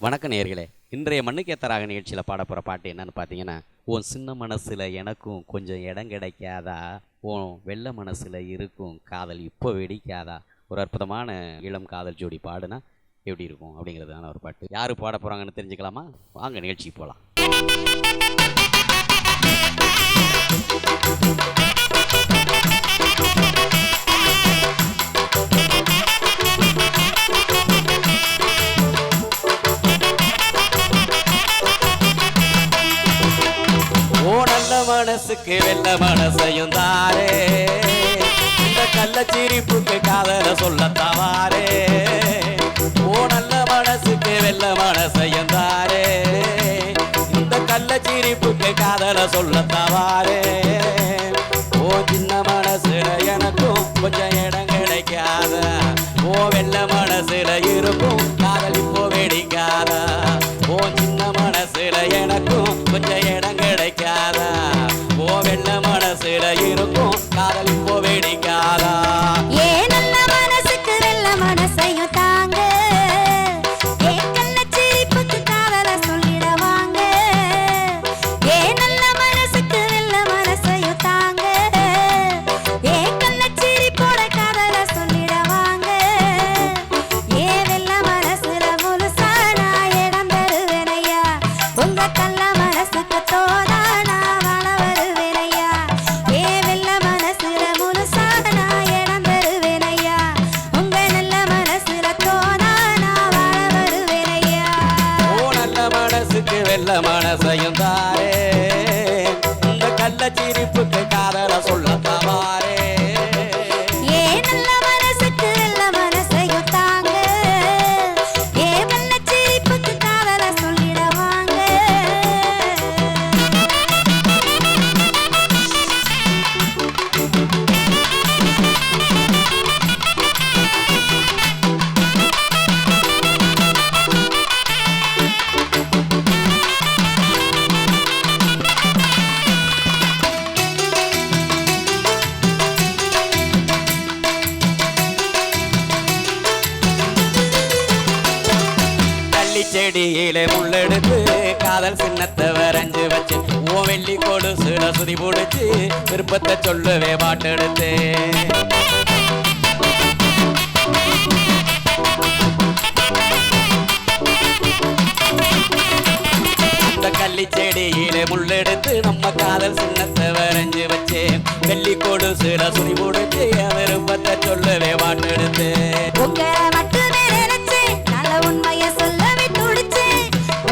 வணக்க நேயர்களே, இன்றைய மண்ணுக்கேத்தராக நிகழ்ச்சியில் பாட போகிற பாட்டு என்னன்னு பார்த்தீங்கன்னா, உன் சின்ன மனசில் எனக்கும் கொஞ்சம் இடம் கிடைக்காதா, உன் வெள்ளை மனசில் இருக்கும் காதல் இப்போ வெடிக்காதா. ஒரு அற்புதமான இளம் காதல் ஜோடி பாடுனா எப்படி இருக்கும் அப்படிங்கிறதான ஒரு பாட்டு. யார் பாட போகிறாங்கன்னு தெரிஞ்சுக்கலாமா? வாங்க நிகழ்ச்சிக்கு போகலாம். ஓ நல்ல மனசுக்கு வெள்ள மனசையும் தாரே, இந்த கள்ளச்சிரிப்புக்கு காதல சொல்ல தவாரே. ஓ நல்ல மனசுக்கு வெள்ள மனசையும் தாரே, இந்த கள்ளச்சிரிப்புக்கு காதல சொல்ல தவாரே. ஓ சின்ன மனசுல எனக்கும் கொஞ்சம் இடம் கிடைக்காத, ஓ வெள்ள மனசுல இருக்கும் காதல் இப்போ வெடிக்காத. ஓ சின்ன மனசுல எனக்கும் கொஞ்சம் இடம் கிடைக்காதா, ஓ வெள்ள மனசுல இருக்கும் காதல் இப்போ வெடிக்காதா. ஏ நல்ல மனசுக்கு வெள்ள மனசையும் தாங்க, ஏ கள்ளச்சிரிப்புக்கு காதல சொல்லிடவாங்க. ஏ நல்ல மனசுக்கு வெள்ள மனசையும் தாங்க, ஏ கள்ளச்சிரிப்போட காதல சொல்லிடவாங்க. ஏ வெள்ள மனசுல முழுசா நான் இடம் தருவேனையா, உங்க கள்ள மனசுக்கு தோதா நான் வாழ வருவேனையா. ஏ வெள்ள மனசுல முழுசா நான் இடம் தருவேனையா, உங்க நல்ல மனசுல தோதா நான் வாழ வருவேனையா. ஓ நல்ல மனசுக்கு வெள்ள மனசையும் தாரே, இந்த கள்ளச்சிரிப்புக்கு காதல சொல்ல தவாரே. ஏ நல்ல மனசுக்கு வெள்ள மனசையும் தாங்க, ஏ வெள்ளச்சிரிப்புக்கு காதல சொல்லிடவாங்க. கள்ளி செடியிலே முள்ளெடுத்து காதல் சின்னத்தை வரைஞ்சு வச்சு, ஓ வெள்ளி கொலுசுல சுதி பிடிச்சு விருப்பத்தை சொல்லவே பாட்டெடுத்து. அந்த கள்ளி செடியிலே முள்ளெடுத்து நம்ம காதல் சின்னத்தை வரைஞ்சு வச்சு, வெள்ளி கொலுசுல சுதி பிடிச்சு விருப்பத்தை சொல்லவே பாட்டெடுத்து. உங்களை மட்டுமே நினைச்சேன், நல்ல உண்மைய சொல்லவே துடிச்சேன்.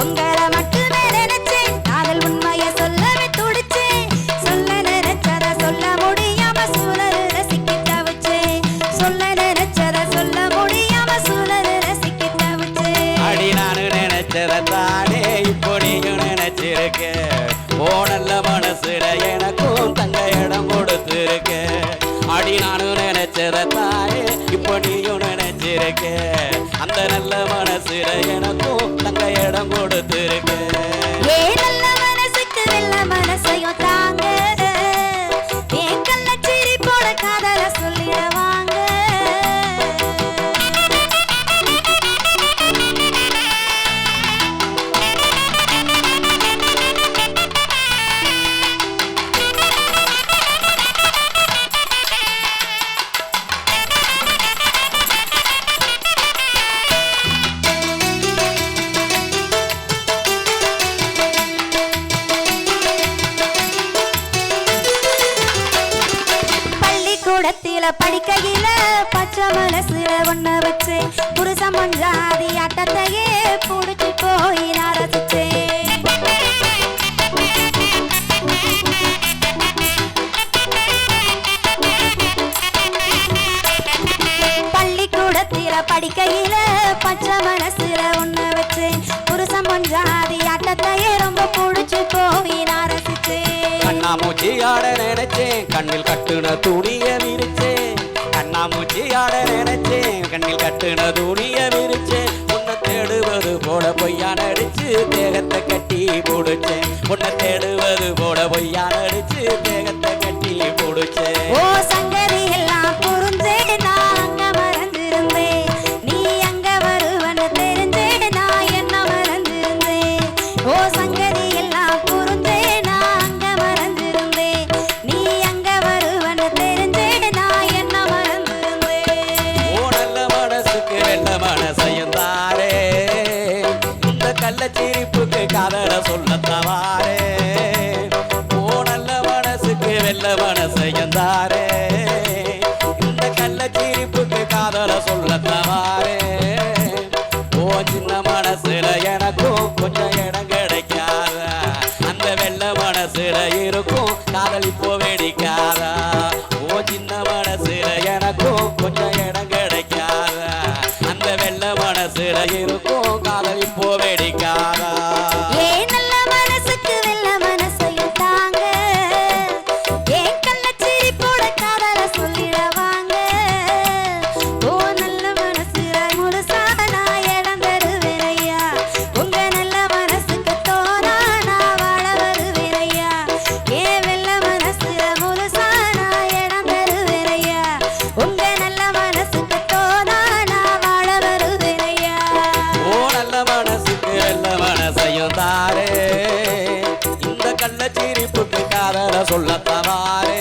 உங்களை மட்டுமே நினைச்சேன், காதல் உண்மைய சொல்லவே துடிச்சேன். சொல்ல நினைச்சத சொல்ல முடியாம சூழல் ரசிக்க தவிச்சேன். சொல்ல நினைச்சத சொல்ல முடியாம சூழல் ரசிக்க தவிச்சேன். அடி நானு நினைச்சத தானே இப்போ நீயும் நினைச்சிருக்க, ஓ நல்ல மனசுல எனக்கும் தங்க இடம் கொடுத்துருக்க. அடி நானு நினைச்சத தானே இப்போ நீயும் நினைச்சிருக்க, அந்த நல்ல மனசுல எனக்கும் தங்க இடம் கொடுத்துருக்க. ஏ நல்ல மனசுக்கு வெள்ள மனசையும் தாங்க, ஏ கள்ளச்சிரிப்போட காதல சொல்லிடவாங்க. பள்ளிக்கூடத்தில படிக்கையில பச்சை மனசுல ஒண்ண வச்சு, புருஷன் மஞ்சாதி ஆட்டத்தையே புடிச்சு போய் நான் ரசிச்சேன். பள்ளிக்கூடத்தில படிக்கையில பச்சை மனசுல ஒண்ண வச்சு, புருஷன் மஞ்சாதி ஆட்டத்தையே ரொம்ப புடிச்சு போய் நான் ரசிச்சேன். கண்ணாமூச்சி ஆட நினைச்சேன், கண்ணில் கட்டுன துணிய விரிச்சேன். கண்ணாமூச்சி ஆட நினைச்சேன், கண்ணில் கட்டுன துணிய விரிச்சேன். உன்னை தேடுவது போல பொய்யா நடிச்சு தேகத்தை கட்டி போடுச்சேன். உன்னை தேடுவது போல பொய்யா நடிச்சு தேகத்தை கட்டி போடுச்சேன். ஓ சங்கதி எல்லாம் புரிஞ்சே நான் அங்க மறந்திருந்தேன், நீ அங்க வருவன்னு தெரிஞ்சே நான் என்ன வெள்ள மனசையும் தாரே இந்த கள்ளச்சிரிப்புக்கு காதல சொல்லத்தவாரே ஓ சின்ன மனசுல எனக்கும் கொஞ்சம் இடம் கிடைக்காதா அந்த வெள்ள மனசுல இருக்கும் காதல் இப்போ வெடிக்காதா ஓ சின்ன மனசுல எனக்கும் கொஞ்சம் இடம் கிடைக்காதா அந்த வெள்ள மனசுல இருக்கும் காதல் இப்போ வெடிக்காதா ஏன் நல்ல மனசுக்கு வெள்ள மனசையும் தாங்க ஏன் கள்ளச்சிரிப்போட காதல சொல்லிடவாங்க ஓ நல்ல மனசுல முழுசா நான் இடம் தருவேனையா உங்க நல்ல மனசுக்கு தோணா நான் வாழ வருவேனையா ஏன் வெள்ள மனசுல முழுசா நான் இடம் தருவேனையா உங்க நல்ல மனசுக்கு தோணா நான் வாழ வருவேனையா ஓ நல்ல மனசுக்கு வெள்ள மனசையும் தாரே இந்த கள்ளச்சிரிப்புக்கு காதல சொல்லத்தவாரே